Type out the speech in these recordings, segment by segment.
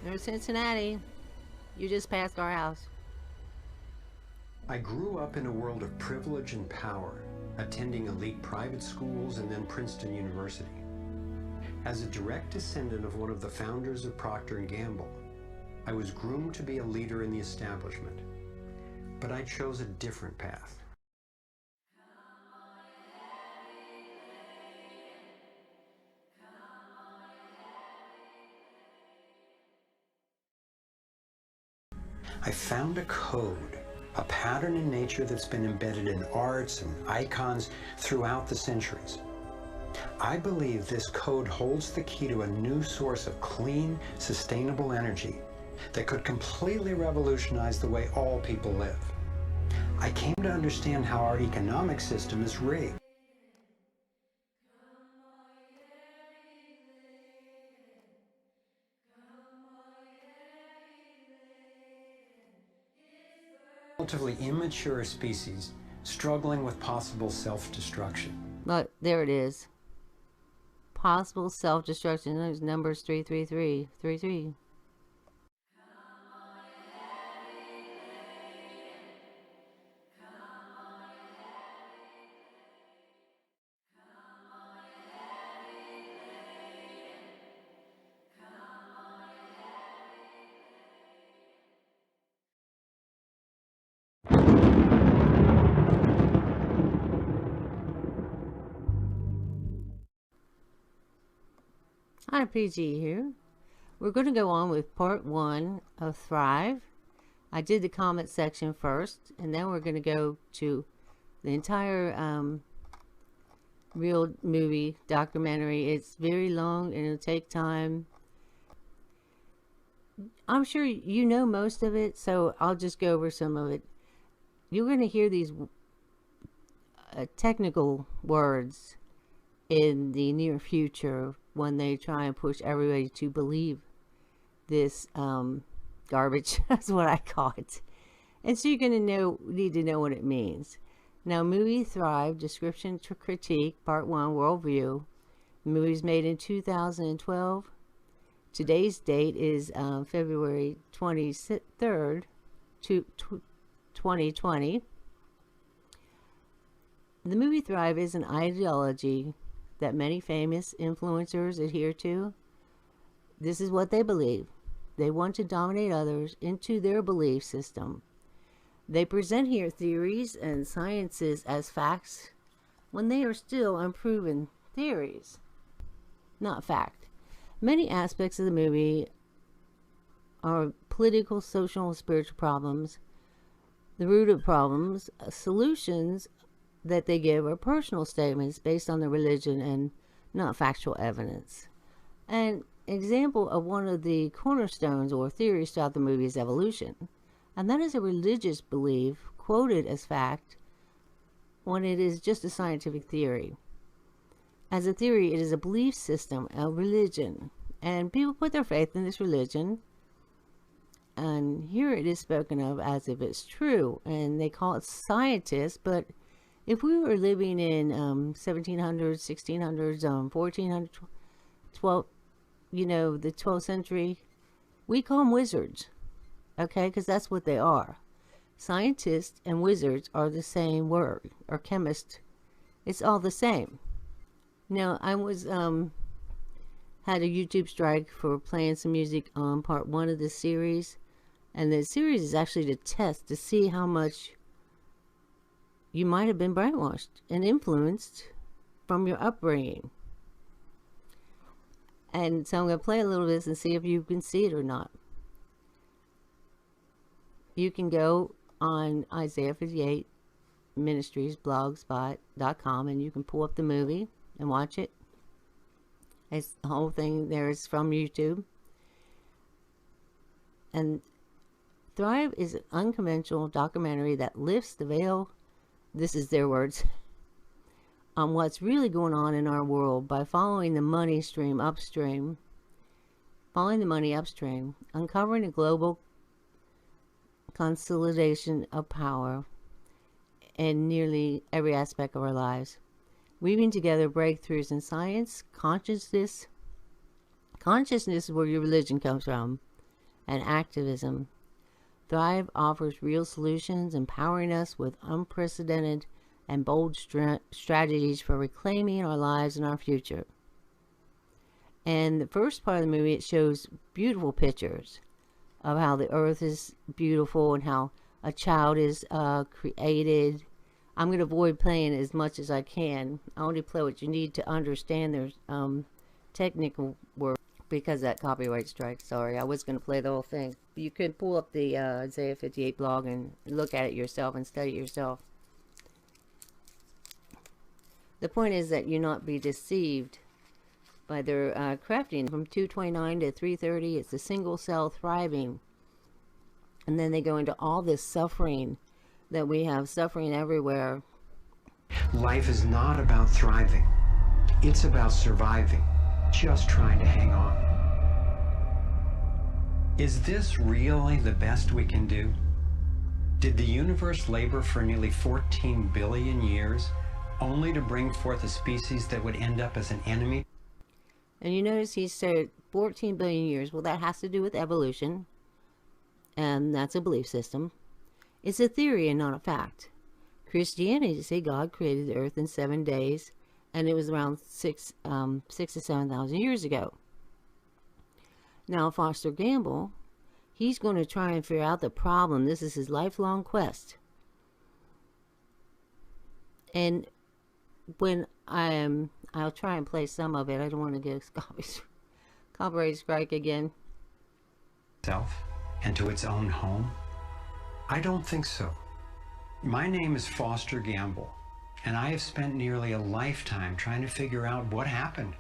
There's Cincinnati. You just passed our house. I grew up in a world of privilege and power, attending elite private schools and then Princeton University. As a direct descendant of one of the founders of Procter & Gamble, I was groomed to be a leader in the establishment. But I chose a different path. I found a code, a pattern in nature that's been embedded in arts and icons throughout the centuries. I believe this code holds the key to a new source of clean, sustainable energy that could completely revolutionize the way all people live. I came to understand how our economic system is rigged. Relatively immature species struggling with possible self-destruction. Look, there it is. Possible self-destruction. Those numbers 33333. Hi, PG here. We're going to go on with part 1 of Thrive. I did the comment section first, and then we're going to go to the entire real movie documentary. It's very long and it'll take time. I'm sure you know most of it, so I'll just go over some of it. You're going to hear these technical words in the near future when they try and push everybody to believe this garbage. That's what I call it. And so you're going to need to know what it means. Now, movie Thrive, description to critique, part 1, worldview. The movie's made in 2012. Today's date is February 23rd, 2020. The movie Thrive is an ideology that many famous influencers adhere to. This is what they believe. They want to dominate others into their belief system. They present here theories and sciences as facts when they are still unproven theories, not fact. Many aspects of the movie are political, social, and spiritual problems. The root of problems, solutions that they give are personal statements based on their religion and not factual evidence. An example of one of the cornerstones or theories throughout the movie is evolution, and that is a religious belief quoted as fact when it is just a scientific theory. As a theory, it is a belief system, a religion, and people put their faith in this religion, and here it is spoken of as if it's true, and they call it scientists. But if we were living in 1700s, 1600s, 1400s, 12, the 12th century, we call them wizards, okay? Because that's what they are. Scientists and wizards are the same word, or chemist. It's all the same. Now, I was had a YouTube strike for playing some music on part 1 of this series, and the series is actually to test to see how much you might have been brainwashed and influenced from your upbringing. And so I'm going to play a little bit and see if you can see it or not. You can go on Isaiah 58 Ministries blogspot.com and you can pull up the movie and watch it. It's the whole thing there is from YouTube. And Thrive is an unconventional documentary that lifts the veil, this is their words, on what's really going on in our world by following the money stream upstream, uncovering a global consolidation of power in nearly every aspect of our lives, weaving together breakthroughs in science, consciousness is where your religion comes from, and activism. Thrive offers real solutions, empowering us with unprecedented and bold strategies for reclaiming our lives and our future. And the first part of the movie, it shows beautiful pictures of how the earth is beautiful and how a child is created. I'm going to avoid playing as much as I can. I only play what you need to understand their technical work because of that copyright strike. Sorry, I was going to play the whole thing. You could pull up the Isaiah 58 blog and look at it yourself and study it yourself. The point is that you not be deceived by their crafting. From 229 to 330, it's a single cell thriving. And then they go into all this suffering that we have, suffering everywhere. Life is not about thriving. It's about surviving, just trying to hang on. Is this really the best we can do? Did the universe labor for nearly 14 billion years only to bring forth a species that would end up as an enemy? And you notice he said 14 billion years. Well, that has to do with evolution. And that's a belief system. It's a theory and not a fact. Christianity say God created the earth in 7 days, and it was around 6 to 7,000 years ago. Now, Foster Gamble, he's going to try and figure out the problem. This is his lifelong quest. And when I'll try and play some of it. I don't want to get a copyright strike again. Self and to its own home? I don't think so. My name is Foster Gamble, and I have spent nearly a lifetime trying to figure out what happened.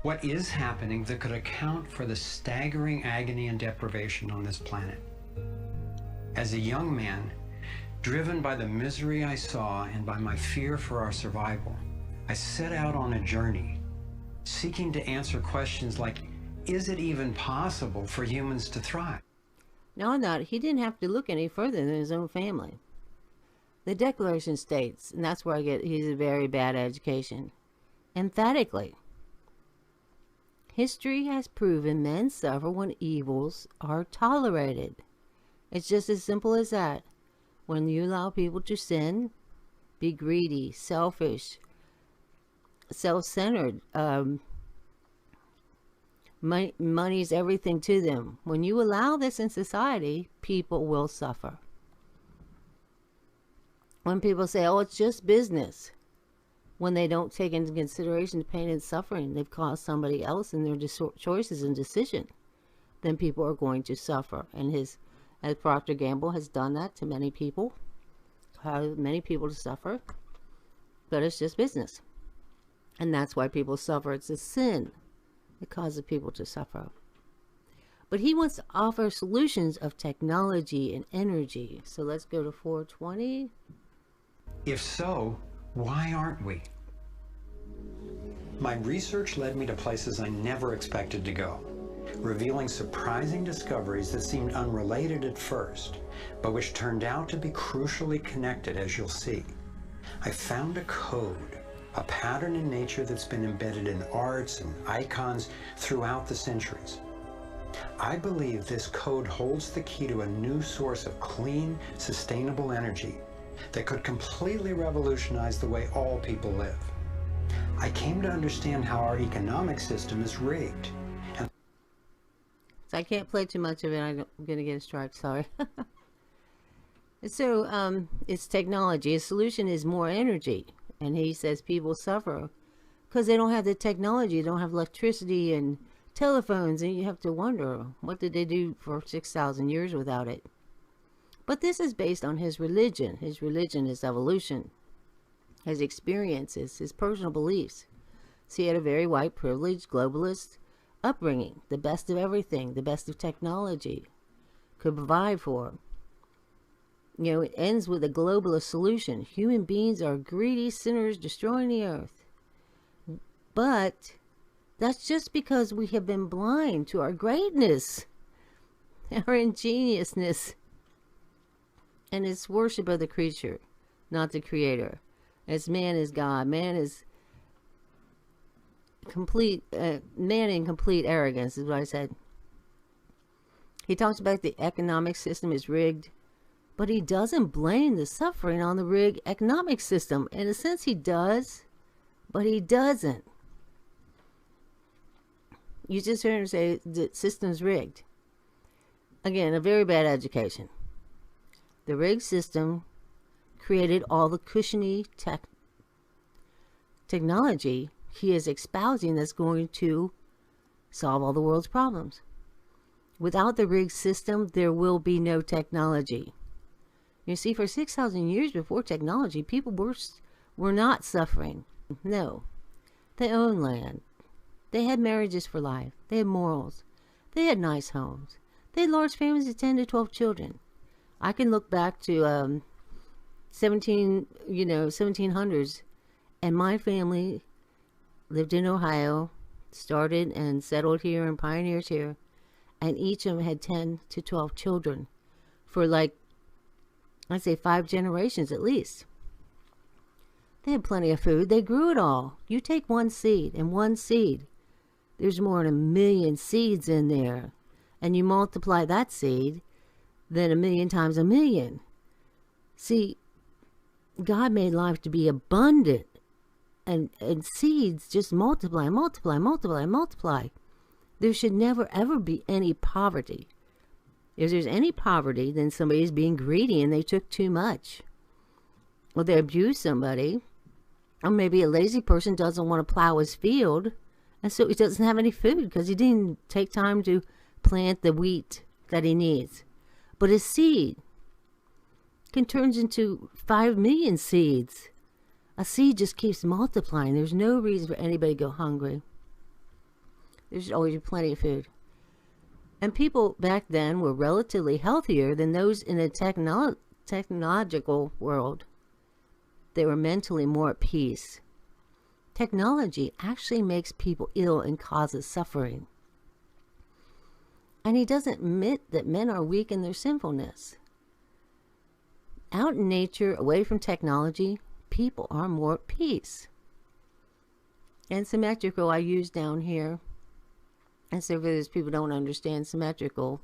What is happening that could account for the staggering agony and deprivation on this planet? As a young man, driven by the misery I saw and by my fear for our survival, I set out on a journey, seeking to answer questions like, is it even possible for humans to thrive? No, not. He didn't have to look any further than his own family. The Declaration states, and that's where I get, he's a very bad education, emphatically, history has proven men suffer when evils are tolerated. It's just as simple as that. When you allow people to sin, be greedy, selfish, self-centered, money's everything to them. When you allow this in society, people will suffer. When people say, oh, it's just business, when they don't take into consideration the pain and suffering they've caused somebody else in their choices and decision, then people are going to suffer. And as Procter Gamble has done that to many people, caused many people to suffer, but it's just business. And that's why people suffer. It's a sin that causes people to suffer. But he wants to offer solutions of technology and energy. So let's go to 420. If so, why aren't we? My research led me to places I never expected to go, revealing surprising discoveries that seemed unrelated at first, but which turned out to be crucially connected, as you'll see. I found a code, a pattern in nature that's been embedded in arts and icons throughout the centuries. I believe this code holds the key to a new source of clean, sustainable energy that could completely revolutionize the way all people live. I came to understand how our economic system is rigged. And so I can't play too much of it. I'm going to get a strike, sorry. So it's technology. His solution is more energy. And he says people suffer because they don't have the technology. They don't have electricity and telephones. And you have to wonder, what did they do for 6,000 years without it? But this is based on his religion. His religion is evolution. His experiences, his personal beliefs. So he had a very white, privileged, globalist upbringing. The best of everything, the best of technology could provide for him. You know, it ends with a globalist solution. Human beings are greedy sinners destroying the earth. But that's just because we have been blind to our greatness, our ingeniousness, and it's worship of the creature, not the creator. As man is God. Man is complete, man in complete arrogance is what I said. He talks about the economic system is rigged, but he doesn't blame the suffering on the rigged economic system. In a sense, he does, but he doesn't. You just heard him say the system's rigged. Again, a very bad education. The rigged system created all the cushiony technology he is espousing that's going to solve all the world's problems. Without the rigged system, there will be no technology. You see, for 6,000 years before technology, people were not suffering. No. They owned land. They had marriages for life. They had morals. They had nice homes. They had large families of 10 to 12 children. I can look back to 1700s, and my family lived in Ohio, started and settled here and pioneered here, and each of them had 10 to 12 children for, like, I'd say 5 generations at least. They had plenty of food. They grew it all. You take one seed, and one seed, there's more than 1 million seeds in there. And you multiply that seed, then 1,000,000 times 1,000,000. See, God made life to be abundant. And seeds just multiply, multiply, multiply, multiply. There should never, ever be any poverty. If there's any poverty, then somebody's being greedy and they took too much. Or they abuse somebody. Or maybe a lazy person doesn't want to plow his field, and so he doesn't have any food because he didn't take time to plant the wheat that he needs. But a seed can turn into 5 million seeds. A seed just keeps multiplying. There's no reason for anybody to go hungry. There should always be plenty of food. And people back then were relatively healthier than those in a technological world. They were mentally more at peace. Technology actually makes people ill and causes suffering. And he doesn't admit that men are weak in their sinfulness. Out in nature, away from technology, people are more at peace. And symmetrical I use down here. And so for those people who don't understand symmetrical,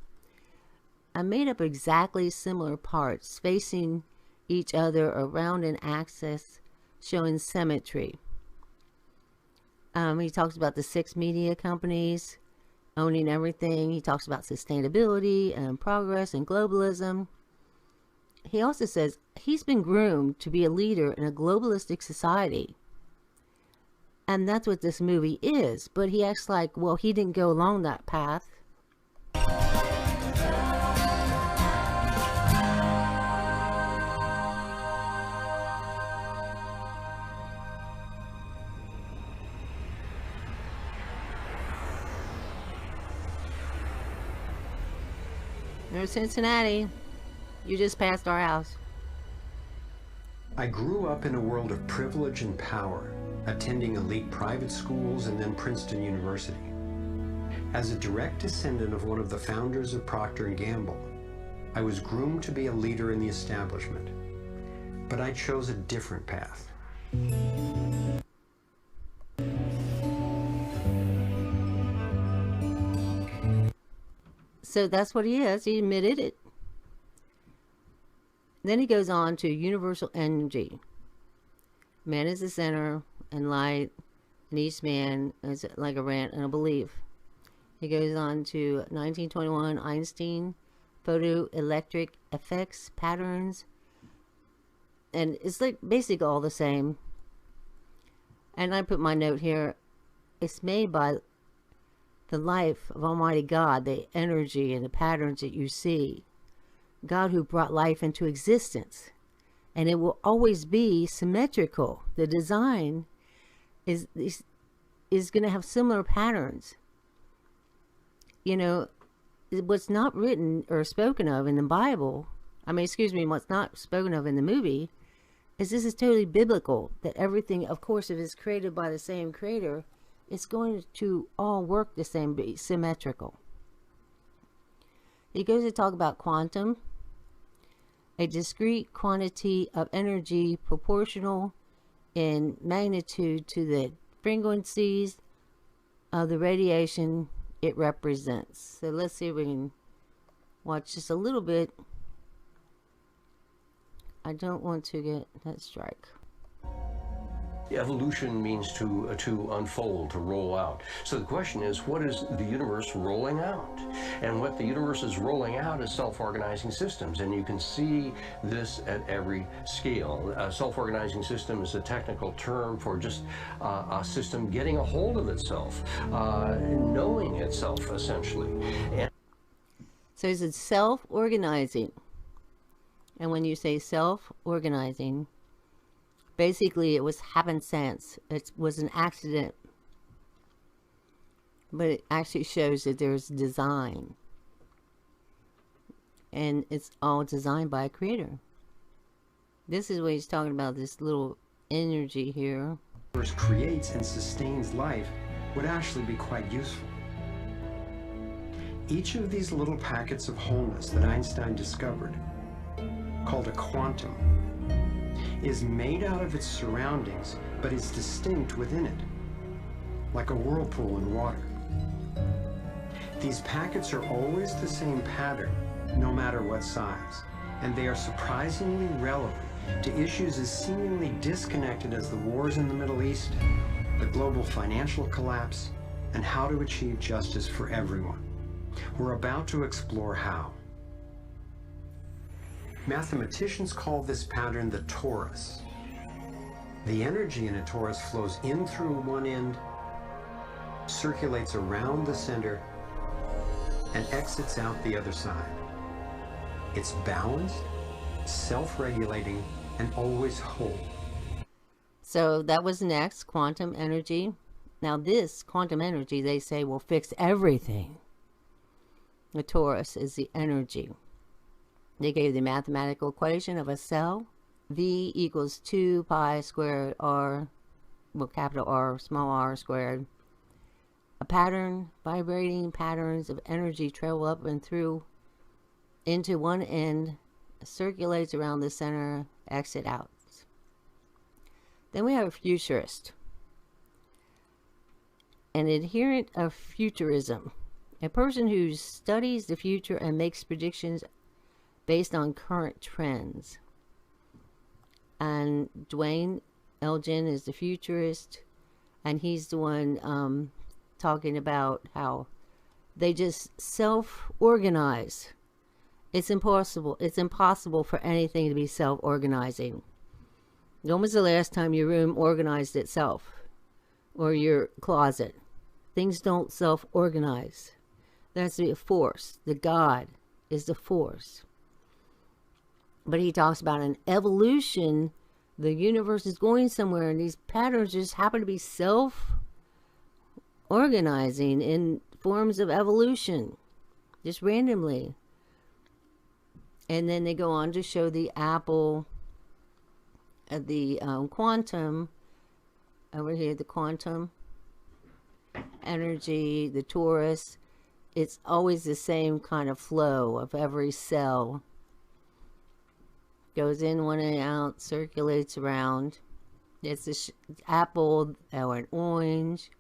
I made up exactly similar parts facing each other around an axis showing symmetry. He talks about the 6 media companies owning everything. He talks about sustainability and progress and globalism. He also says he's been groomed to be a leader in a globalistic society. And that's what this movie is. But he acts like, well, he didn't go along that path. There's Cincinnati. You just passed our house. I grew up in a world of privilege and power, attending elite private schools and then Princeton University. As a direct descendant of one of the founders of Procter & Gamble, I was groomed to be a leader in the establishment. But I chose a different path. So that's what he is. He admitted it. Then he goes on to universal energy. Man is the center and light, and each man is like a rant and a belief. He goes on to 1921, Einstein, photoelectric effects, patterns, and it's like basically all the same. And I put my note here, it's made by the life of Almighty God, the energy and the patterns that you see. God who brought life into existence. And it will always be symmetrical. The design is going to have similar patterns. You know, what's not written or spoken of in the Bible, what's not spoken of in the movie, is this is totally biblical. That everything, of course, if it's created by the same creator, it's going to all work the same, be symmetrical. He goes to talk about quantum, a discrete quantity of energy proportional in magnitude to the frequencies of the radiation it represents. So let's see if we can watch just a little bit. I don't want to get that strike. Evolution means to unfold, to roll out. So the question is, what is the universe rolling out? And what the universe is rolling out is self-organizing systems. And you can see this at every scale. A self-organizing system is a technical term for just a system getting a hold of itself, knowing itself, essentially. So it's self-organizing. And when you say self-organizing, basically it was happenstance. It was an accident. But it actually shows that there's design. And it's all designed by a creator. This is what he's talking about, this little energy here. First creates and sustains life would actually be quite useful. Each of these little packets of wholeness that Einstein discovered, called a quantum, is made out of its surroundings, but is distinct within it, like a whirlpool in water. These packets are always the same pattern, no matter what size, and they are surprisingly relevant to issues as seemingly disconnected as the wars in the Middle East, the global financial collapse, and how to achieve justice for everyone. We're about to explore how. Mathematicians call this pattern the torus. The energy in a torus flows in through one end, circulates around the center, and exits out the other side. It's balanced, self-regulating, and always whole. So that was next, quantum energy. Now this quantum energy, they say, will fix everything. The torus is the energy. They gave the mathematical equation of a cell. V equals 2 pi squared r, well, capital R, small r squared. A pattern, vibrating patterns of energy travel up and through into one end, circulates around the center, exit out. Then we have a futurist, an adherent of futurism, a person who studies the future and makes predictions based on current trends. And Dwayne Elgin is the futurist, and he's the one talking about how they just self-organize. It's impossible for anything to be self-organizing. When was the last time your room organized itself? Or your closet? Things don't self-organize. There has to be a force. The God is the force. But he talks about an evolution. The universe is going somewhere, and these patterns just happen to be self-organizing in forms of evolution, just randomly. And then they go on to show the apple, the quantum, over here, the quantum energy, the torus. It's always the same kind of flow of every cell. Goes in, one and out, circulates around. It's an apple or an orange.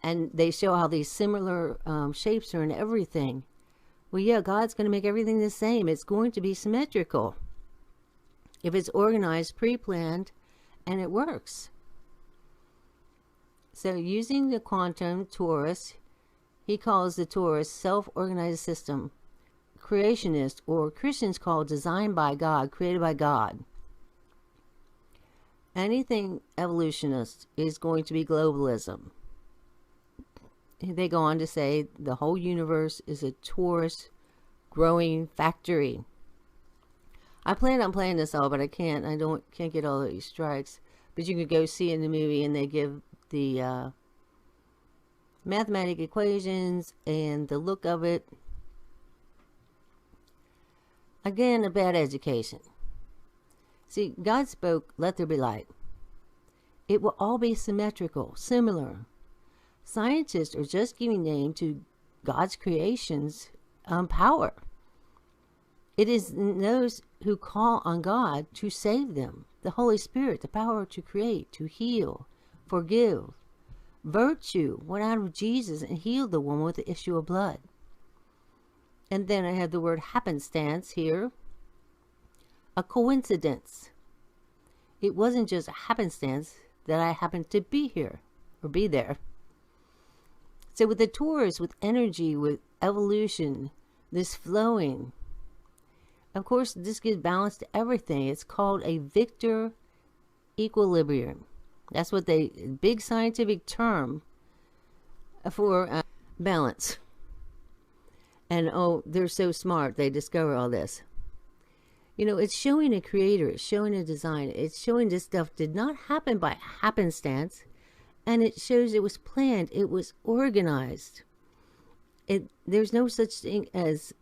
And they show how these similar shapes are in everything. Well, yeah, God's going to make everything the same. It's going to be symmetrical. If it's organized, pre-planned, and it works. So using the quantum torus, he calls the torus self-organized system. Creationist, or Christians call designed by God, created by God. Anything evolutionist is going to be globalism. They go on to say the whole universe is a torus growing factory. I plan on playing this all, but I can't. I can't get all of these strikes. But you can go see in the movie, and they give the mathematical equations and the look of it. Again, a bad education. See, God spoke, let there be light. It will all be symmetrical, similar. Scientists are just giving name to God's creation's power. It is those who call on God to save them. The Holy Spirit, the power to create, to heal, forgive. Virtue went out of Jesus and healed the woman with the issue of blood. And then I have the word happenstance here. A coincidence. It wasn't just a happenstance that I happened to be here or be there. So with the Taurus, with energy, with evolution, this flowing, of course, this gives balance to everything. It's called a Victor equilibrium. That's what big scientific term for balance. And oh, they're so smart. They discover all this. You know, it's showing a creator. It's showing a design. It's showing this stuff did not happen by happenstance. And it shows it was planned. It was organized. There's no such thing as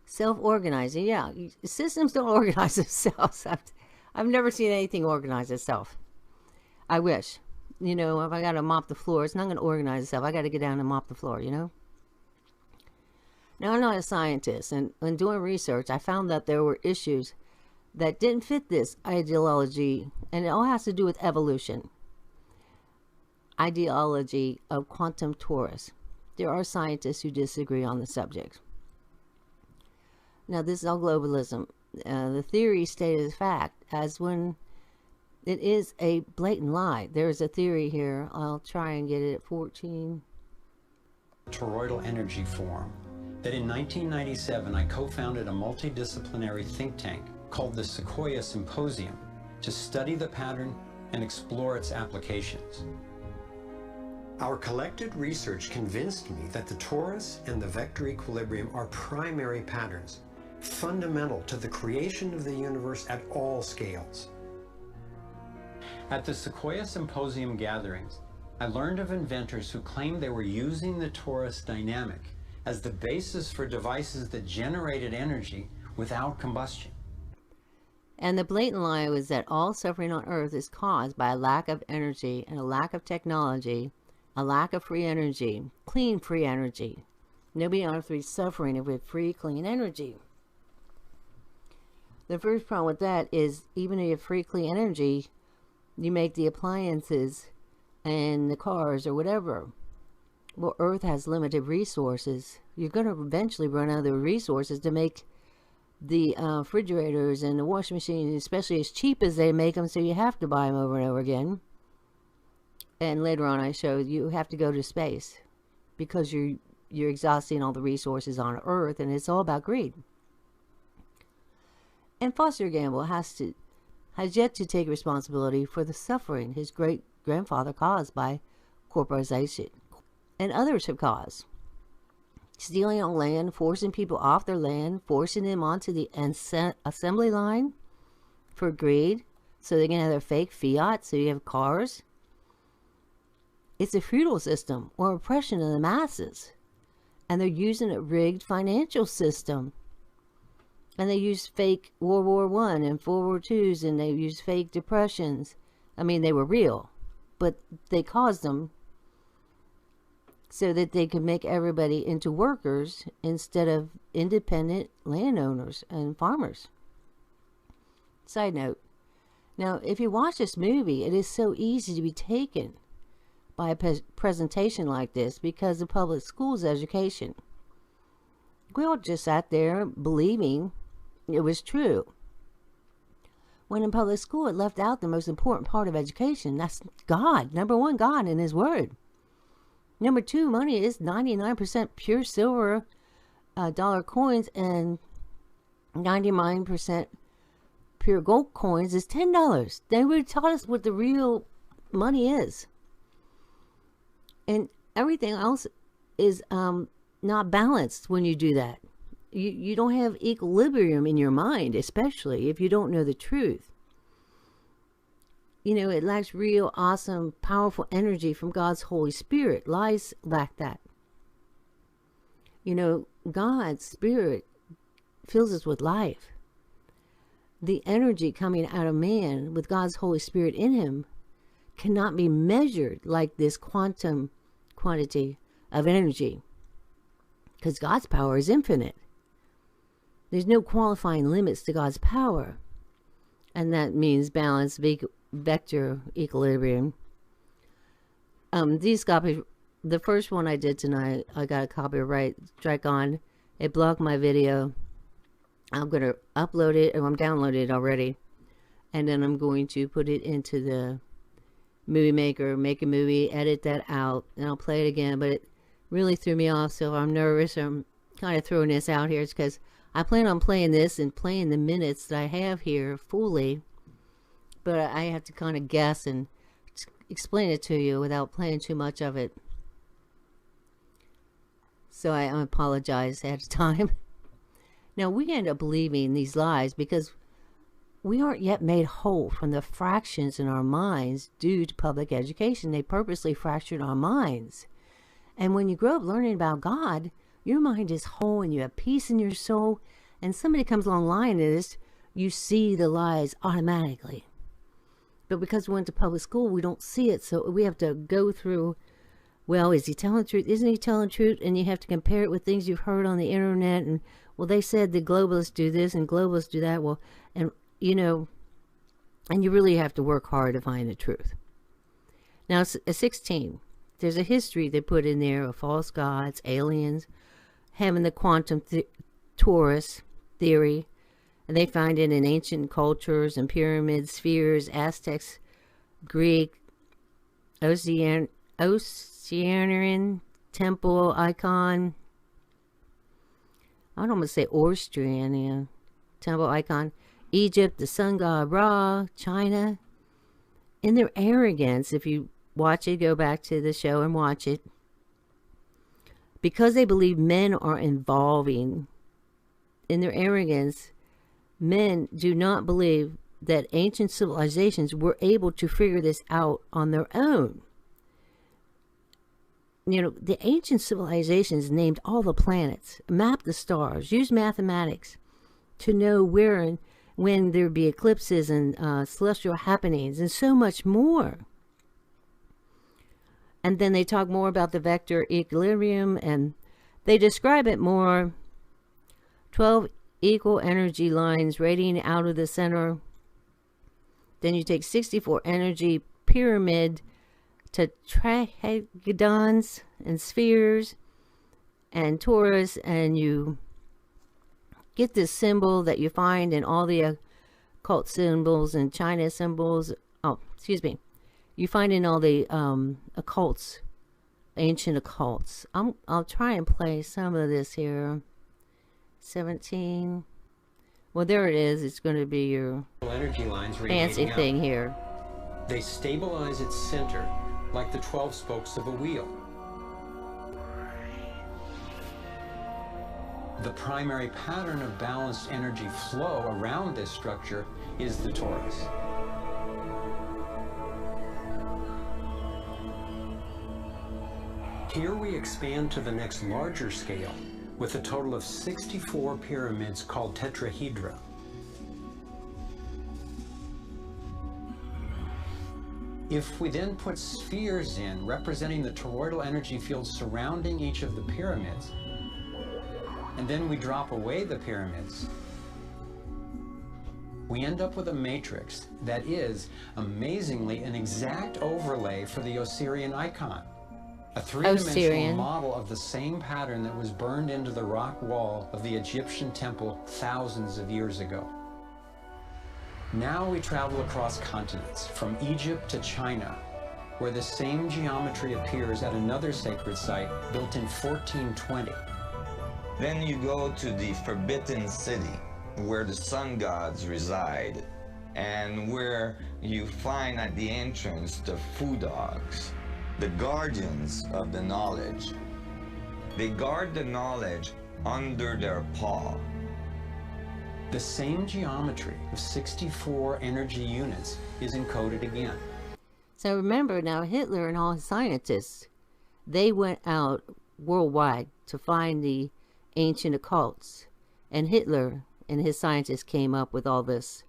self-organizing. Yeah, systems don't organize themselves. I've never seen anything organize itself. I wish. You know, if I got to mop the floor, it's not going to organize itself. I got to get down and mop the floor, you know? Now, I'm not a scientist, and when doing research, I found that there were issues that didn't fit this ideology, and it all has to do with evolution. Ideology of quantum Taurus. There are scientists who disagree on the subject. Now, this is all globalism. The theory stated as fact, as when it is a blatant lie. There is a theory here. I'll try and get it at 14. Toroidal energy form. That in 1997 I co-founded a multidisciplinary think tank called the Sequoia Symposium to study the pattern and explore its applications. Our collected research convinced me that the torus and the vector equilibrium are primary patterns, fundamental to the creation of the universe at all scales. At the Sequoia Symposium gatherings, I learned of inventors who claimed they were using the torus dynamic as the basis for devices that generated energy without combustion. And the blatant lie was that all suffering on Earth is caused by a lack of energy and a lack of technology, a lack of free energy, clean free energy. Nobody on Earth is suffering with free, clean energy. The first problem with that is even if you have free, clean energy, you make the appliances and the cars or whatever. Well, Earth has limited resources. You're going to eventually run out of the resources to make the refrigerators and the washing machines, especially as cheap as they make them, so you have to buy them over and over again. And later on I showed you have to go to space because you're exhausting all the resources on Earth, and it's all about greed. And Foster Gamble has yet to take responsibility for the suffering his great-grandfather caused by corporatization, and others have caused. Stealing on land, forcing people off their land, forcing them onto the assembly line for greed, so they can have their fake fiat, so you have cars. It's a feudal system or oppression of the masses. And they're using a rigged financial system. And they use fake World War I and World War IIs, and they use fake depressions. I mean, they were real, but they caused them so that they could make everybody into workers instead of independent landowners and farmers. Side note. Now, if you watch this movie, it is so easy to be taken by a presentation like this because of public schools education. We all just sat there believing it was true. When in public school, it left out the most important part of education. That's God. Number one, God and His Word. Number two, money is 99% pure silver dollar coins, and 99% pure gold coins is $10. They would have taught us what the real money is. And everything else is not balanced when you do that. You don't have equilibrium in your mind, especially if you don't know the truth. You know, it lacks real, awesome, powerful energy from God's Holy Spirit. Lies lack that. You know, God's Spirit fills us with life. The energy coming out of man with God's Holy Spirit in him cannot be measured like this quantum quantity of energy, because God's power is infinite. There's no qualifying limits to God's power, and that means balance, vector equilibrium. These copies, the first one I did tonight, I got a copyright strike on it blocked my video. I'm going to upload it, or I'm downloaded it already. And then I'm going to put it into the movie maker, make a movie, edit that out, and I'll play it again. But it really threw me off, so I'm nervous. I'm kind of throwing this out here. It's because I plan on playing this and playing the minutes that I have here fully. But I have to kind of guess and explain it to you without playing too much of it. So I apologize ahead of time. Now, we end up believing these lies because we aren't yet made whole from the fractions in our minds due to public education. They purposely fractured our minds. And when you grow up learning about God, your mind is whole and you have peace in your soul. And somebody comes along lying to this, you see the lies automatically. But because we went to public school, we don't see it. So we have to go through, well, is he telling the truth? Isn't he telling the truth? And you have to compare it with things you've heard on the internet. And, well, they said the globalists do this and globalists do that. Well, and, you know, and you really have to work hard to find the truth. Now, at 16, there's a history they put in there of false gods, aliens, having the quantum torus theory. And they find it in ancient cultures and pyramids, spheres, Aztecs, Greek, Oceanian temple icon. I'd almost say Austrian temple icon. Egypt, the sun god Ra, China. In their arrogance, if you watch it, go back to the show and watch it. Because they believe men are evolving, in their arrogance, men do not believe that ancient civilizations were able to figure this out on their own. You know, the ancient civilizations named all the planets, mapped the stars, used mathematics to know where and when there'd be eclipses and celestial happenings and so much more. And then they talk more about the vector equilibrium, and they describe it more. 12 equal energy lines radiating out of the center. Then you take 64 energy pyramid tetrahedrons and spheres and torus, and you get this symbol that you find in all the occult symbols and China symbols. Oh, excuse me. You find in all the occults, ancient occults. I'll try and play some of this here. 17. Well, there it is. It's going to be your energy lines fancy thing here. They stabilize its center like the 12 spokes of a wheel. The primary pattern of balanced energy flow around this structure is the torus. Here we expand to the next larger scale with a total of 64 pyramids called tetrahedra. If we then put spheres in representing the toroidal energy fields surrounding each of the pyramids, and then we drop away the pyramids, we end up with a matrix that is, amazingly, an exact overlay for the Osirian icon. A three-dimensional model of the same pattern that was burned into the rock wall of the Egyptian temple thousands of years ago. Now we travel across continents, from Egypt to China, where the same geometry appears at another sacred site built in 1420. Then you go to the Forbidden City, where the sun gods reside, and where you find at the entrance the Fu Dogs, the guardians of the knowledge. They guard the knowledge under their paw. The same geometry of 64 energy units is encoded again. So remember now, Hitler and all his scientists, they went out worldwide to find the ancient occults. And Hitler and his scientists came up with all this.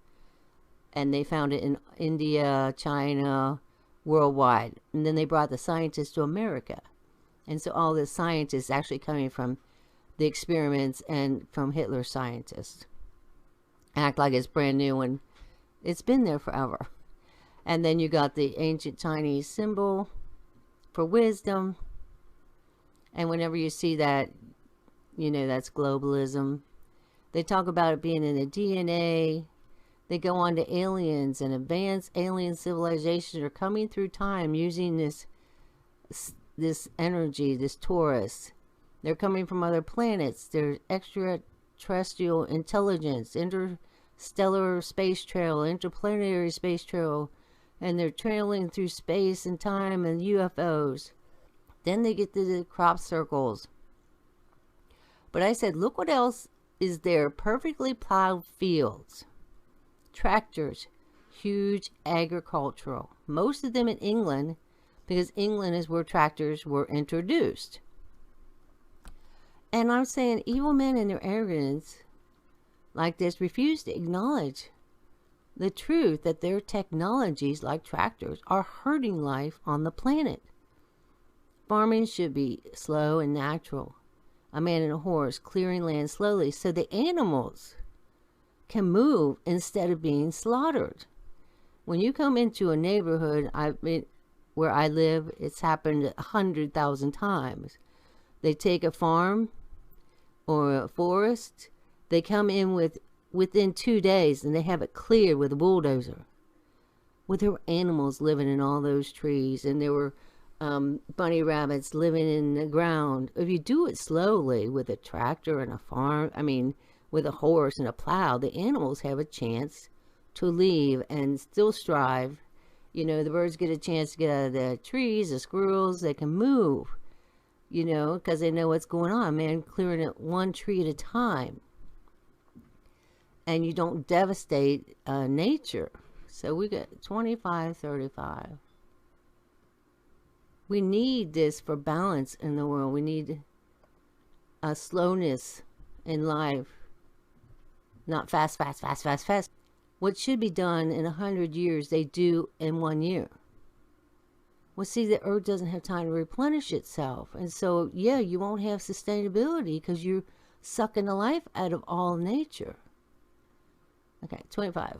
And they found it in India, China, worldwide. And then they brought the scientists to America. And so all the scientists actually coming from the experiments and from Hitler's scientists. Act like it's brand new and it's been there forever. And then you got the ancient Chinese symbol for wisdom. And whenever you see that, You know, that's globalism. They talk about it being in the DNA. They go on to aliens, and advanced alien civilizations are coming through time using this energy, this Taurus. They're coming from other planets. There's extraterrestrial intelligence, interstellar space travel, interplanetary space travel, and they're trailing through space and time and UFOs. Then they get to the crop circles. But I said, look what else is there. Perfectly plowed fields. Tractors. Huge agricultural. Most of them in England, because England is where tractors were introduced. And I'm saying evil men in their arrogance like this refuse to acknowledge the truth that their technologies like tractors are hurting life on the planet. Farming should be slow and natural. A man and a horse clearing land slowly so the animals can move instead of being slaughtered. When you come into a neighborhood, where I live, it's happened 100,000 times. They take a farm or a forest, they come in within 2 days and they have it cleared with a bulldozer. Well, there were animals living in all those trees, and there were bunny rabbits living in the ground. If you do it slowly with a tractor and a farm, with a horse and a plow, the animals have a chance to leave and still strive. You know, the birds get a chance to get out of the trees, the squirrels, they can move, you know, because they know what's going on, man, clearing it one tree at a time. And you don't devastate nature. So we got 25, 35. We need this for balance in the world. We need a slowness in life. Not fast, fast, fast, fast, fast. What should be done in 100 years, they do in 1 year. Well, see, the earth doesn't have time to replenish itself. And so, yeah, you won't have sustainability because you're sucking the life out of all nature. Okay, 25.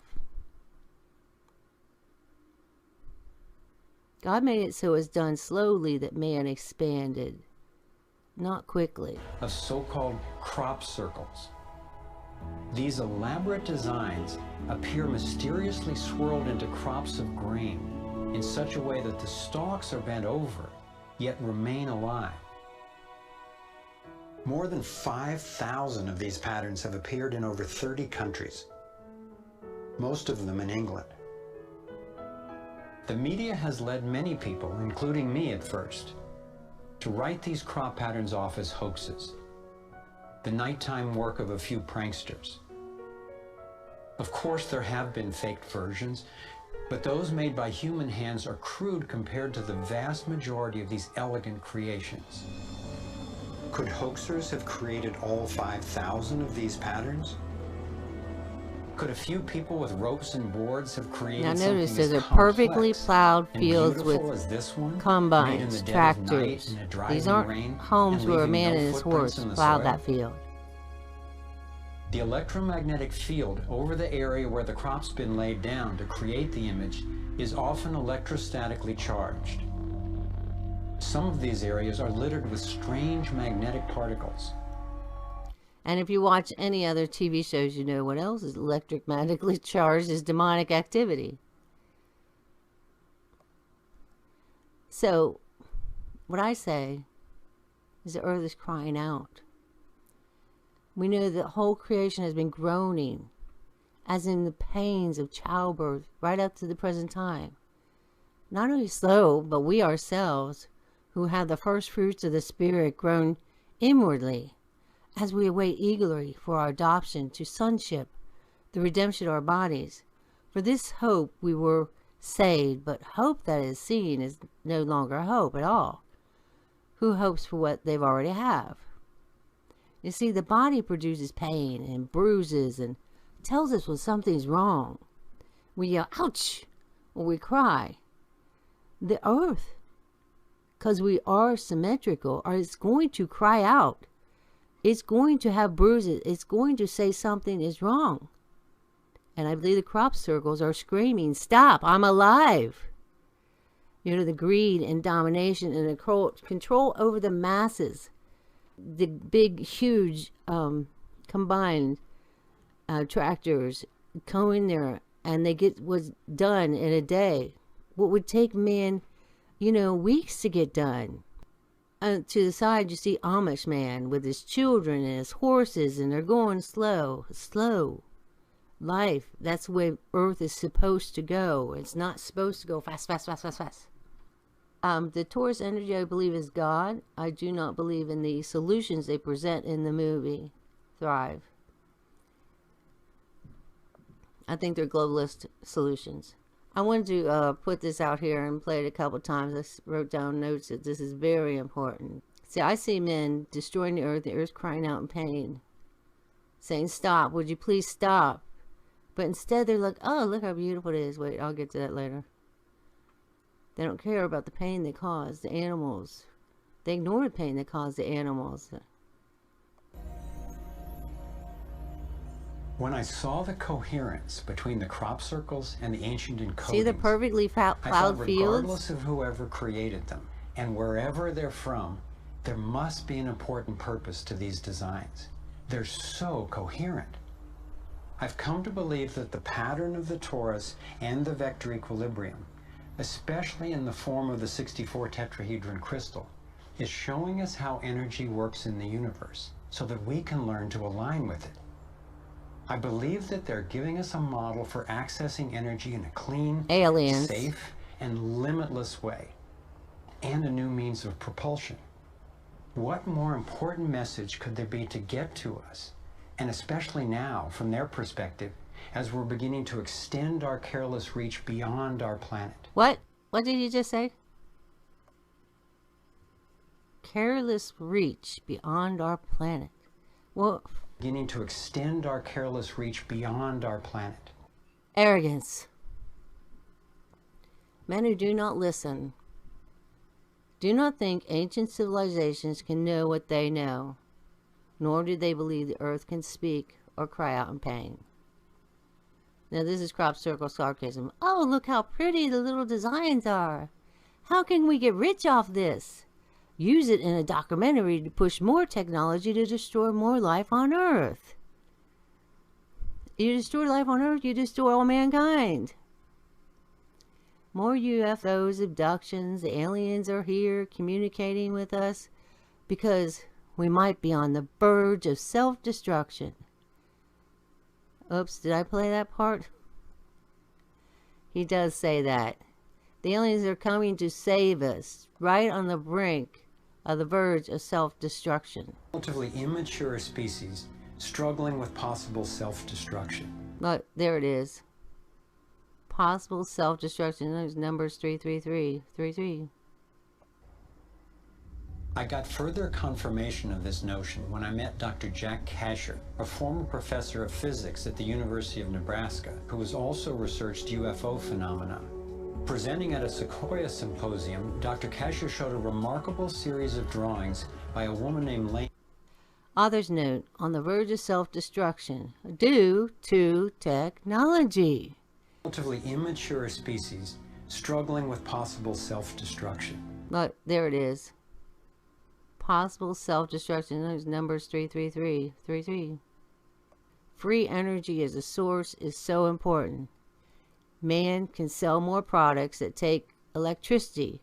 God made it so it's done slowly that man expanded, not quickly. Of so-called crop circles. These elaborate designs appear mysteriously swirled into crops of grain in such a way that the stalks are bent over, yet remain alive. More than 5,000 of these patterns have appeared in over 30 countries, most of them in England. The media has led many people, including me at first, to write these crop patterns off as hoaxes, the nighttime work of a few pranksters. Of course, there have been faked versions, but those made by human hands are crude compared to the vast majority of these elegant creations. Could hoaxers have created all 5,000 of these patterns? Could a few people with ropes and boards have created now something notice as there's a perfectly complex plowed and fields beautiful with as this one, made in combines, the dead of night tractors. in a driving These aren't rain homes and where a leaving man no and his footprints horse in the plowed soil? that field. The electromagnetic field over the area where the crop's been laid down to create the image is often electrostatically charged. Some of these areas are littered with strange magnetic particles. And if you watch any other TV shows, you know what else is electromagnetically charged is demonic activity. So, what I say is the earth is crying out. We know that the whole creation has been groaning, as in the pains of childbirth, right up to the present time. Not only so, but we ourselves, who have the first fruits of the Spirit, groan inwardly, as we await eagerly for our adoption to sonship, the redemption of our bodies. For this hope we were saved, but hope that is seen is no longer hope at all. Who hopes for what they've already have? You see, the body produces pain and bruises and tells us when something's wrong. We yell, ouch, or we cry. The earth, because we are symmetrical, is going to cry out. It's going to have bruises. It's going to say something is wrong. And I believe the crop circles are screaming, stop, I'm alive. You know, the greed and domination and the control over the masses the big, huge combined tractors come in there and they get what's done in a day. What would take man, weeks to get done. To the side, you see Amish man with his children and his horses, and they're going slow. Life, that's the way Earth is supposed to go. It's not supposed to go fast. The Taurus energy, I believe, is God. I do not believe in the solutions they present in the movie Thrive. I think they're globalist solutions. I wanted to put this out here and play it a couple times. I wrote down notes that this is very important. See, I see men destroying the earth crying out in pain, saying, "Stop, would you please stop?" But instead they're like, "Oh, look how beautiful it is." Wait, I'll get to that later. They don't care about the pain they cause the animals. They ignore the pain they cause the animals. When I saw the coherence between the crop circles and the ancient encodings, see the perfectly plowed I thought fields? regardless of whoever created them and wherever they're from, there must be an important purpose to these designs. They're so coherent. I've come to believe that the pattern of the torus and the vector equilibrium, especially in the form of the 64 tetrahedron crystal, is showing us how energy works in the universe so that we can learn to align with it. I believe that they're giving us a model for accessing energy in a clean, aliens, safe, and limitless way, and a new means of propulsion. What more important message could there be to get to us, and especially now, from their perspective, as we're beginning to extend our careless reach beyond our planet? What? What did you just say? Careless reach beyond our planet. Well, Beginning to extend our careless reach beyond our planet. arrogance. Men who do not listen. Do not think ancient civilizations can know what they know, nor do they believe the earth can speak or cry out in pain. Now this is crop circle sarcasm. Oh, look how pretty the little designs are. How can we get rich off this? Use it in a documentary to push more technology to destroy more life on Earth. You destroy life on Earth, you destroy all mankind. More UFOs, abductions, the aliens are here communicating with us because we might be on the verge of self-destruction. Oops, did I play that part? He does say that. The aliens are coming to save us, right on the brink of the verge of self-destruction. Relatively immature species struggling with possible self-destruction. Look, there it is. Possible self-destruction. There's numbers 33333. I got further confirmation of this notion when I met Dr. Jack Kasher, a former professor of physics at the University of Nebraska, who has also researched UFO phenomena. Presenting at a Sequoia symposium, Dr. Kasher showed a remarkable series of drawings by a woman named Lane. Author's note: on the verge of self-destruction due to technology. Relatively immature species struggling with possible self-destruction. Look, there it is. Possible self-destruction. There's numbers 33333. Free energy as a source is so important. Man can sell more products that take electricity,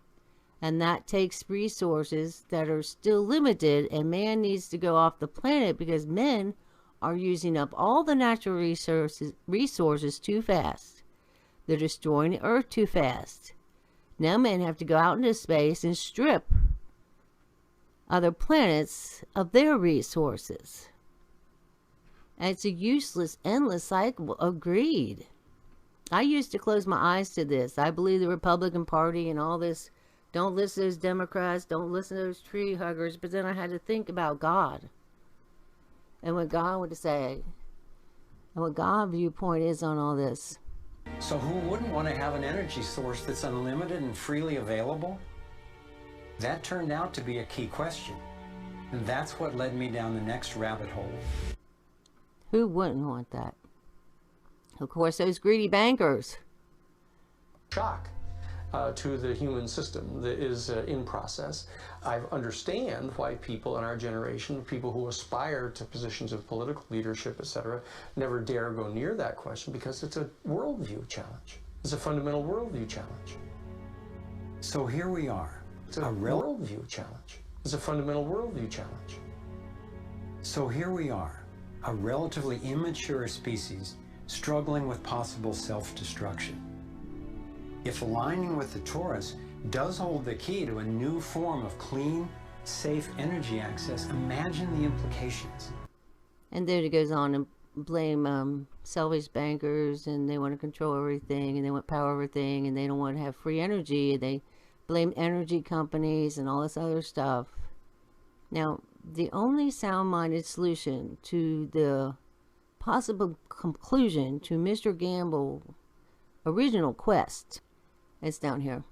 and that takes resources that are still limited, and man needs to go off the planet because men are using up all the natural resources too fast. They're destroying the earth too fast. Now men have to go out into space and strip other planets of their resources. And it's a useless, endless cycle of greed. I used to close my eyes to this. I believe the Republican Party and all this, don't listen to those Democrats, don't listen to those tree huggers, but then I had to think about God and what God would say and what God's viewpoint is on all this. So who wouldn't want to have an energy source that's unlimited and freely available? That turned out to be a key question, and that's what led me down the next rabbit hole. Who wouldn't want that? Of course, those greedy bankers. Shock. to the human system that is in process. I understand why people in our generation, people who aspire to positions of political leadership, etc., never dare go near that question, because it's a worldview challenge. It's a fundamental worldview challenge. So here we are. It's a worldview challenge. It's a fundamental worldview challenge. So here we are, a relatively immature species struggling with possible self-destruction. If aligning with the torus does hold the key to a new form of clean, safe energy access, imagine the implications. And then it goes on and blame selfish bankers, and they want to control everything, and they want power everything, and they don't want to have free energy, and they blame energy companies and all this other stuff. Now, the only sound-minded solution to the possible conclusion to Mr. Gamble's original quest is down here.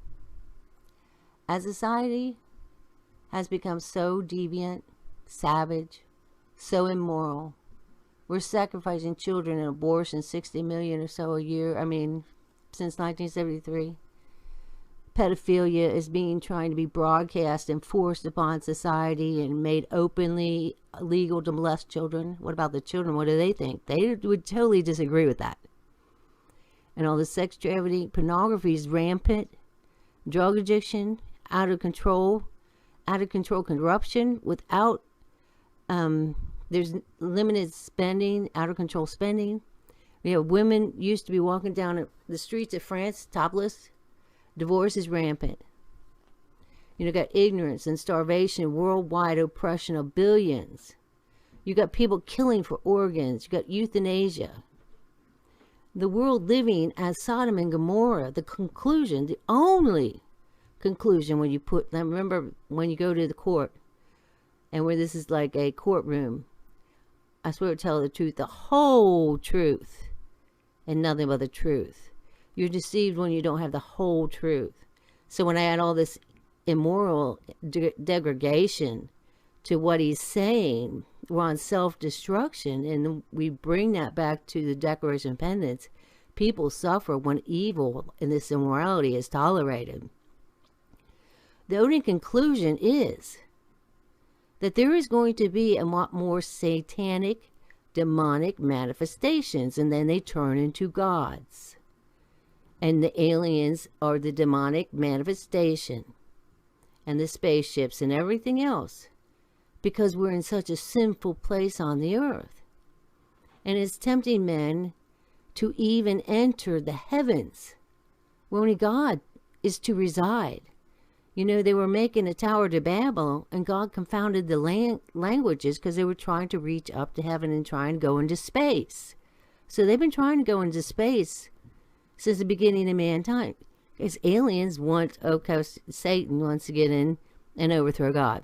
As society has become so deviant, savage, so immoral, we're sacrificing children in abortion, 60 million or so a year, since 1973. Pedophilia is trying to be broadcast and forced upon society and made openly illegal to molest children. What about the children? What do they think? They would totally disagree with that. And all the sex trafficking, pornography is rampant, drug addiction, out of control corruption without, there's limited spending, out of control spending. Women used to be walking down the streets of France topless. Divorce is rampant. Got ignorance and starvation, worldwide oppression of billions. You got people killing for organs. You got euthanasia. The world living as Sodom and Gomorrah. The conclusion, the only conclusion when you remember when you go to the court, and where this is like a courtroom, I swear to tell the truth, the whole truth, and nothing but the truth. You're deceived when you don't have the whole truth. So when I add all this immoral degradation to what he's saying, we're on self-destruction, and we bring that back to the Declaration of Independence. People suffer when evil and this immorality is tolerated. The only conclusion is that there is going to be a lot more satanic, demonic manifestations, and then they turn into gods. And the aliens are the demonic manifestation, and the spaceships and everything else, because we're in such a sinful place on the earth. And it's tempting men to even enter the heavens, where only God is to reside. They were making a tower to Babel, and God confounded the languages because they were trying to reach up to heaven and try and go into space. So they've been trying to go into space since the beginning of mankind. Because aliens Satan wants to get in and overthrow God.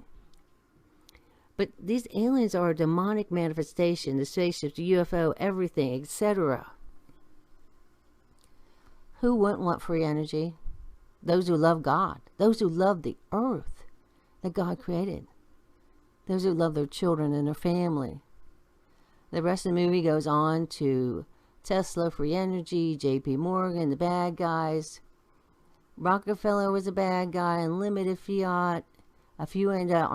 But these aliens are a demonic manifestation, the spaceships, the UFO, everything, etc. Who wouldn't want free energy? Those who love God. Those who love the earth that God created. Those who love their children and their family. The rest of the movie goes on to Tesla, free energy, JP Morgan, the bad guys. Rockefeller was a bad guy, unlimited fiat. A few end up,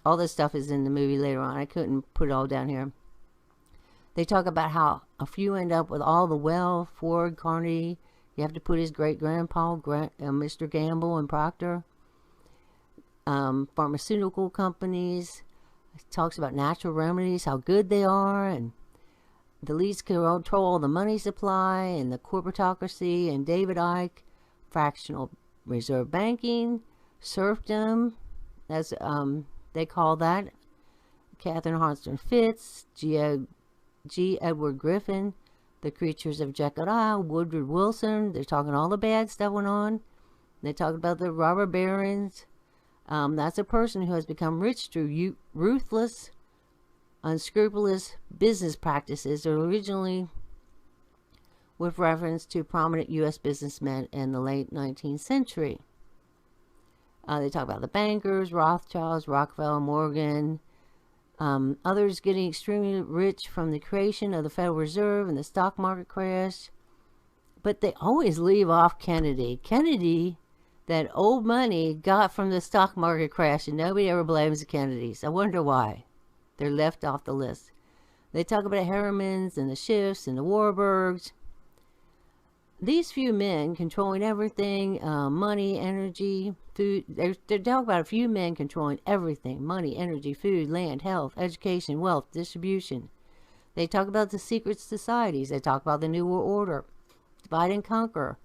all this stuff is in the movie later on. I couldn't put it all down here. They talk about how a few end up with all the wealth, Ford, Carnegie. You have to put his great-grandpa, Mr. Gamble and Proctor. Pharmaceutical companies. It talks about natural remedies, how good they are, and the elites control all the money supply, and the corporatocracy, and David Icke, fractional reserve banking, serfdom, as they call that. Catherine Honston Fitz, G. Edward Griffin, the creatures of Jekyll Isle, Woodrow Wilson. They're talking all the bad stuff went on. They talk about the robber barons. That's a person who has become rich through ruthless, unscrupulous business practices, originally with reference to prominent U.S. businessmen in the late 19th century. They talk about the bankers, Rothschilds, Rockefeller, Morgan, others getting extremely rich from the creation of the Federal Reserve and the stock market crash. But they always leave off Kennedy. Kennedy that old money got from the stock market crash, and nobody ever blames the Kennedys. I wonder why. They're left off the list. They talk about Harrimans and the Schiffs and the Warburgs. These few men controlling everything, money, energy, food. They're talking about a few men controlling everything: money, energy, food, land, health, education, wealth, distribution. They talk about the secret societies. They talk about the New World Order, divide and conquer,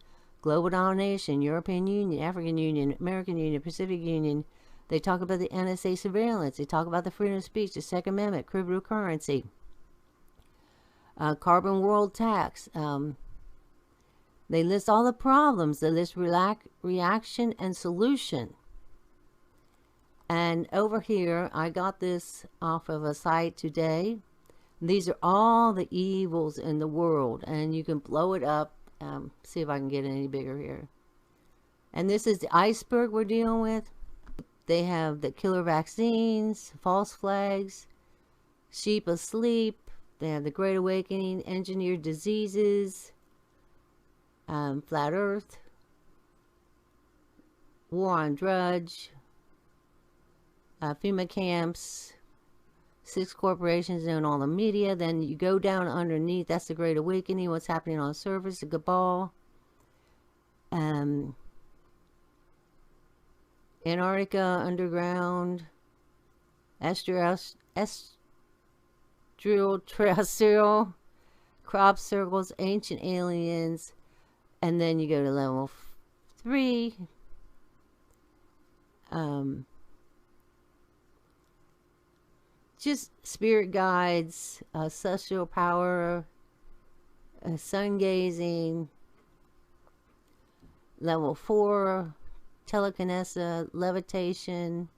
global domination, European Union, African Union, American Union, Pacific Union. They talk about the NSA surveillance. They talk about the freedom of speech, the Second Amendment, cryptocurrency, carbon world tax. They list all the problems. They list reaction and solution. And over here, I got this off of a site today. These are all the evils in the world, and you can blow it up. See if I can get it any bigger here. And this is the iceberg we're dealing with. They have the killer vaccines, false flags, sheep asleep. They have the Great Awakening, engineered diseases, flat earth, war on drugs, FEMA camps, 6 corporations own all the media. Then you go down underneath, that's the Great Awakening, what's happening on the surface, the cabal, Antarctica underground, extraterrestrial, crop circles, ancient aliens, and then you go to level 3. Just spirit guides, celestial power, sun gazing. Level 4, telekinesis, levitation,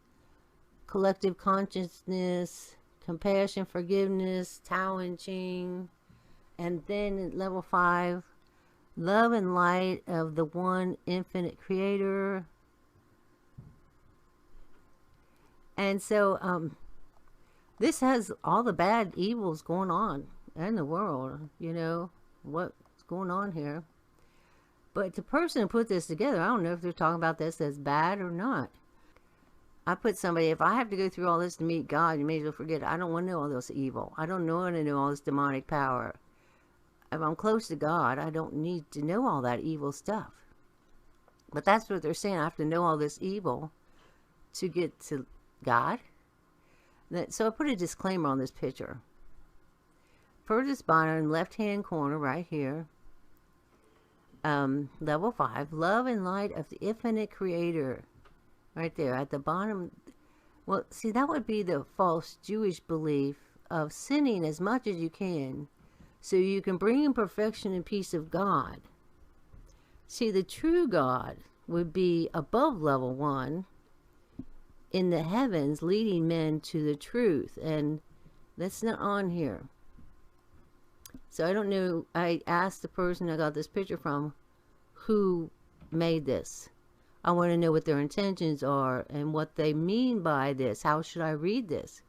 collective consciousness, compassion, forgiveness, Tao and Ching. And then at level 5, love and light of the one infinite creator. And so this has all the bad evils going on in the world, you know, what's going on here. But the person who put this together, I don't know if they're talking about this as bad or not. I put somebody, if I have to go through all this to meet God, you may as well forget it. I don't want to know all this evil. I don't want to know all this demonic power. If I'm close to God, I don't need to know all that evil stuff. But that's what they're saying. I have to know all this evil to get to God. So I put a disclaimer on this picture. Furthest bottom, left-hand corner, right here. Level 5, love and light of the infinite creator. Right there, at the bottom. Well, see, that would be the false Jewish belief of sinning as much as you can, so you can bring in perfection and peace of God. See, the true God would be above level 1, in the heavens, leading men to the truth, and that's not on here. So I don't know. I asked the person I got this picture from who made this. I want to know what their intentions are and what they mean by this. How should I read this?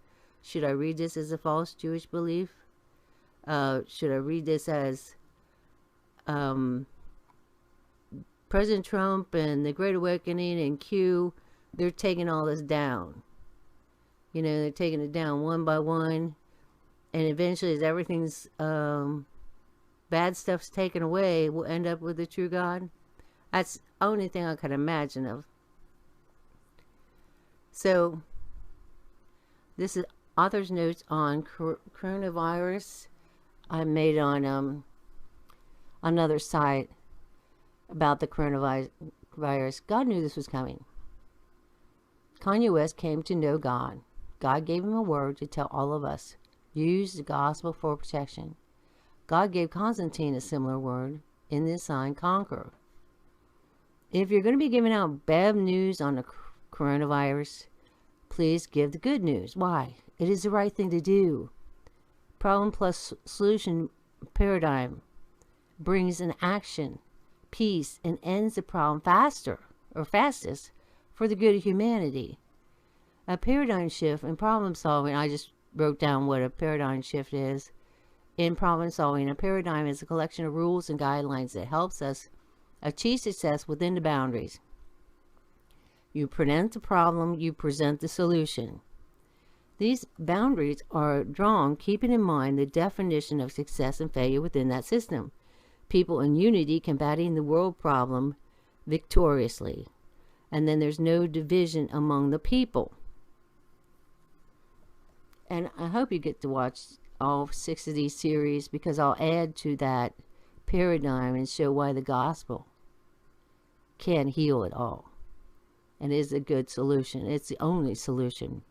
Should I read this as a false Jewish belief? Should I read this as President Trump and the Great Awakening and Q, they're taking all this down. You know, they're taking it down one by one. And eventually, as everything's bad stuff's taken away, we'll end up with the true God. That's the only thing I can imagine of. So, this is author's notes on coronavirus. I made on another site about the coronavirus. God knew this was coming. Kanye West came to know God. God gave him a word to tell all of us. Use the gospel for protection. God gave Constantine a similar word in this sign, conquer. If you're going to be giving out bad news on the coronavirus, please give the good news. Why? It is the right thing to do. Problem plus solution paradigm brings an action, peace, and ends the problem faster or fastest for the good of humanity. A paradigm shift in problem solving, I just wrote down what a paradigm shift is. In problem solving, a paradigm is a collection of rules and guidelines that helps us achieve success within the boundaries. You present the problem, you present the solution. These boundaries are drawn keeping in mind the definition of success and failure within that system. People in unity combating the world problem victoriously. And then there's no division among the people. And I hope you get to watch all 6 of these series, because I'll add to that paradigm and show why the gospel can heal it all. And is a good solution. It's the only solution.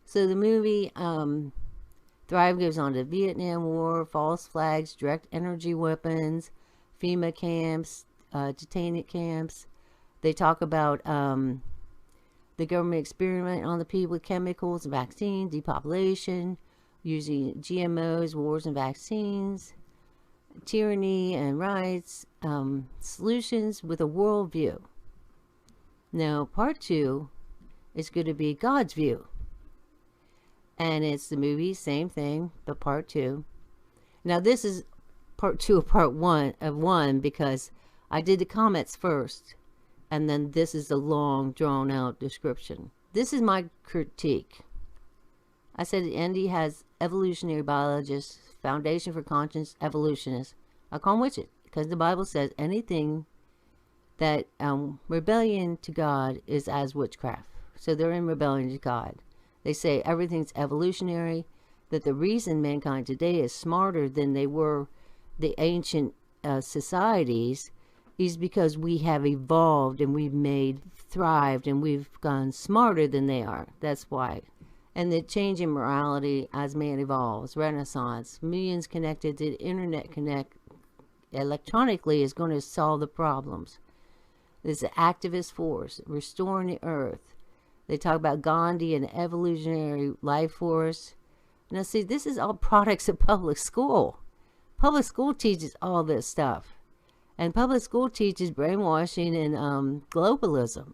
So the movie Thrive goes on to Vietnam War, false flags, direct energy weapons, FEMA camps, detainment camps. They talk about the government experiment on the people with chemicals, vaccines, depopulation, using GMOs, wars and vaccines, tyranny and rights, solutions with a worldview. Now, part 2 is going to be God's view. And it's the movie, same thing, but part 2. Now, this is part 2 of part 1 because I did the comments first. And then this is the long, drawn-out description. This is my critique. I said Andy has evolutionary biologists, foundation for conscience evolutionists. I call them witches because the Bible says anything that rebellion to God is as witchcraft. So they're in rebellion to God. They say everything's evolutionary, that the reason mankind today is smarter than they were the ancient societies is because we have evolved and we've thrived and we've gone smarter than they are. That's why. And the change in morality as man evolves, Renaissance, millions connected to the internet electronically is going to solve the problems. There's an activist force, restoring the earth. They talk about Gandhi and the evolutionary life force. Now see, this is all products of public school. Public school teaches all this stuff. And public school teaches brainwashing and globalism.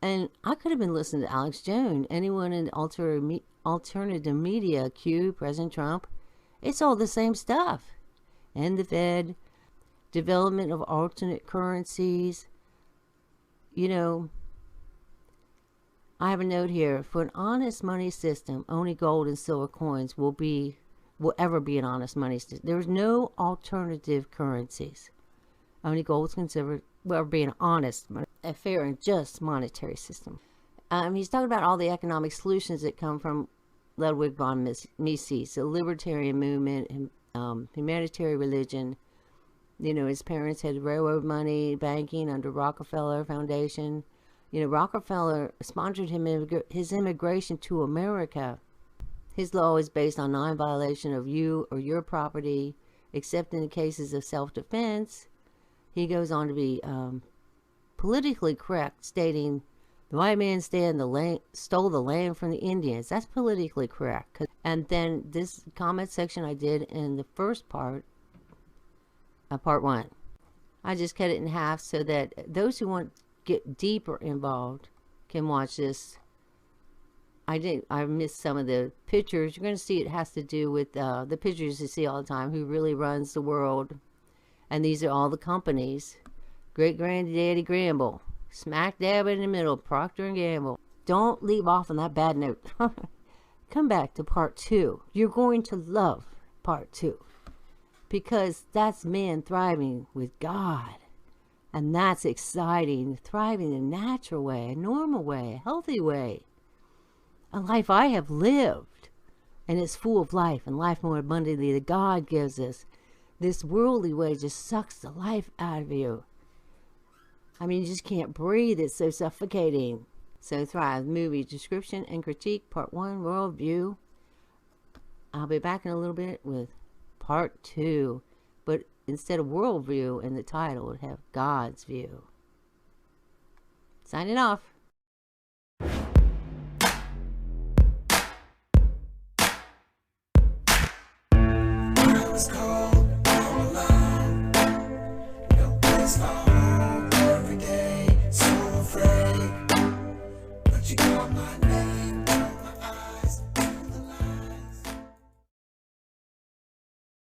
And I could have been listening to Alex Jones, anyone in alternative media, Q, President Trump. It's all the same stuff. And the Fed, development of alternate currencies. You know, I have a note here. For an honest money system, only gold and silver coins will ever be an honest money system. There's no alternative currencies. Only gold and silver will ever be an honest, a fair and just monetary system. He's talking about all the economic solutions that come from Ludwig von Mises, the libertarian movement, and humanitarian religion. You know, his parents had railroad money, banking under Rockefeller Foundation. You know, Rockefeller sponsored his immigration to America. His law is based on non-violation of you or your property, except in the cases of self-defense. He goes on to be politically correct, stating the white man stole the land from the Indians. That's politically correct. And then this comment section I did in the first part, part 1. I just cut it in half so that those who want to get deeper involved can watch this. I missed some of the pictures. You're going to see it has to do with the pictures you see all the time, who really runs the world. And these are all the companies. Great-granddaddy Gramble. Smack dab in the middle, Procter & Gamble. Don't leave off on that bad note. Come back to part 2. You're going to love part 2. Because that's man thriving with God. And that's exciting. Thriving in a natural way, a normal way, a healthy way. A life I have lived, and it's full of life and life more abundantly that God gives us. This worldly way just sucks the life out of you. I mean, you just can't breathe. It's so suffocating. So Thrive, movie description and critique, part 1, worldview. I'll be back in a little bit with part 2. But instead of worldview in the title, it would have God's view. Signing off. It's cold, all alone. No place for